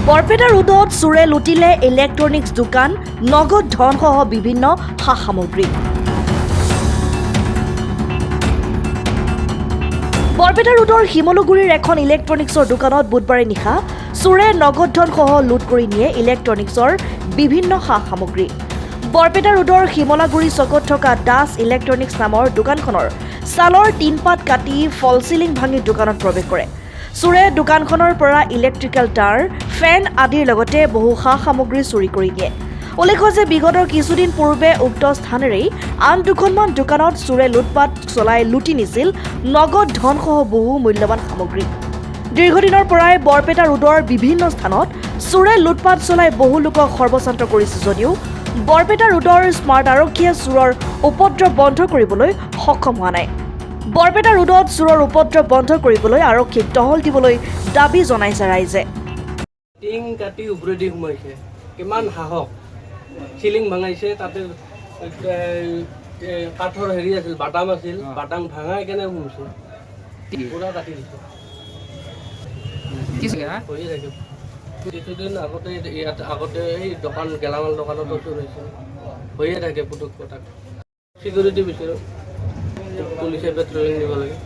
বৰপেটা ৰোডত চোৰে লুটিলে ইলেক্ট্ৰনিক্স দোকান, নগদ ধনসহ বিভিন্ন সা সামগ্ৰী। বৰপেটা ৰোডৰ শিমলুগুৰিৰ এখন ইলেক্ট্ৰনিক্সৰ দোকানত বুধবাৰে নিশা চোৰে নগদ ধনসহ লুট কৰি নিয়ে ইলেক্ট্ৰনিক্সৰ বিভিন্ন সা সামগ্ৰী। বৰপেটা ৰোডৰ শিমলাগুৰি চকত থকা দাস ইলেক্ট্ৰনিক্স নামৰ দোকানখনৰ ছালৰ টিনপাত কাটি ফল চিলিং ভাঙি দোকানত প্ৰৱেশ কৰে। চোৰে দোকানখনৰ পৰা ইলেক্ট্ৰিকেল তাঁৰ, ফেন আদিৰ লগতে বহু সা সামগ্ৰী চুৰি কৰি নিয়ে। উল্লেখ্য যে বিগত কিছুদিন পূৰ্বে উক্ত স্থানেৰেই আন দুখনমান দোকানত চোৰে লুটপাট চলাই লুটি নিছিল নগদ ধনসহ বহু মূল্যৱান সামগ্ৰী। দীৰ্ঘদিনৰ পৰাই বৰপেটা ৰোডৰ বিভিন্ন স্থানত চোৰে লুটপাট চলাই বহু লোকক সৰ্বশান্ত কৰিছে যদিও বৰপেটা ৰোডৰ স্মাৰ্ট আৰক্ষীয়ে চোৰৰ উপদ্ৰৱ বন্ধ কৰিবলৈ সক্ষম হোৱা নাই। বৰপেটা ৰোডত চোৰৰ উপদ্ৰৱ বন্ধ কৰিবলৈ আৰক্ষীক টহল দিবলৈ দাবী জনাইছে ৰাইজে। টিং কাটি ওপৰেদি সোমাইছে, কিমান সাহস! চিলিং ভাঙাইছে, তাতে কাঠৰ হেৰি আছিল, বাটাম আছিল, বাটাম ভাঙাই কেনে সোমাইছে, পুৰা কাটি দিছে। হৈয়ে থাকে কিছুদিন আগতে ইয়াত এই দোকান গেলামাল দোকানতো চোৰ হৈছে, হৈয়ে থাকে পুতুক কথা। চিকিউৰিটি বিচাৰোঁ, পুলিচে পেট্ৰলিং দিব লাগে,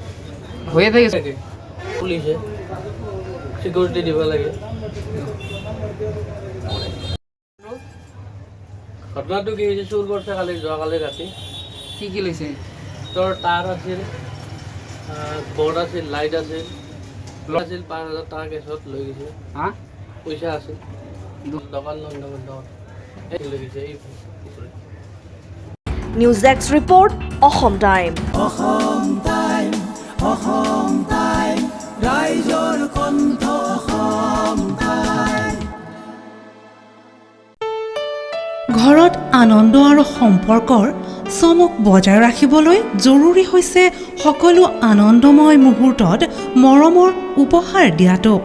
হৈয়ে থাকে। পুলিচে চিকিউৰিটি দিব লাগে। ঘটনাটো কি হৈছে, চুৰ কৰিছে যোৱাকালি ৰাতি। কি লৈছে? তোৰ তাঁৰ আছিল, বৰ্ড আছিল, লাইট আছিল, 5,000 টকা কেছত লৈ গৈছে। পইচা আছিল, দোকান লৈ গৈছে। News desk report, Assam time. ৰাইজৰ কণ্ঠ অসম টাইম। ঘৰত আনন্দ আৰু সম্পৰ্কৰ চমক বজাই ৰাখিবলৈ জৰুৰী হৈছে সকলো আনন্দময় মুহূৰ্তত মৰমৰ উপহাৰ দিয়াটো।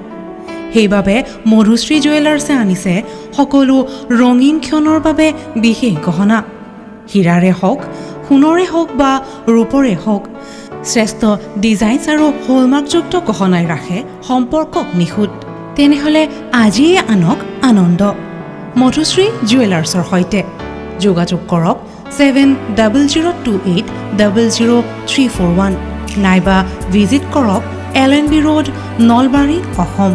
সেইবাবে মধুশ্ৰী জুৱেলাৰ্ছে আনিছে সকলো ৰঙীন ক্ষণৰ বাবে বিশেষ গহনা। হীৰাৰে হওক, সোণৰে হওক বা ৰূপৰে হওক, শ্ৰেষ্ঠ ডিজাইনছ আৰু হলমাৰ্কযুক্ত গহনাই ৰাখে সম্পৰ্কক নিখুঁত। তেনেহ'লে আজিয়ে আনক আনন্দ মধুশ্ৰী জুৱেলাৰ্ছৰ সৈতে। যোগাযোগ কৰক 7002800341 নাইবা ভিজিট কৰক LNB ৰোড, নলবাৰী, অসম।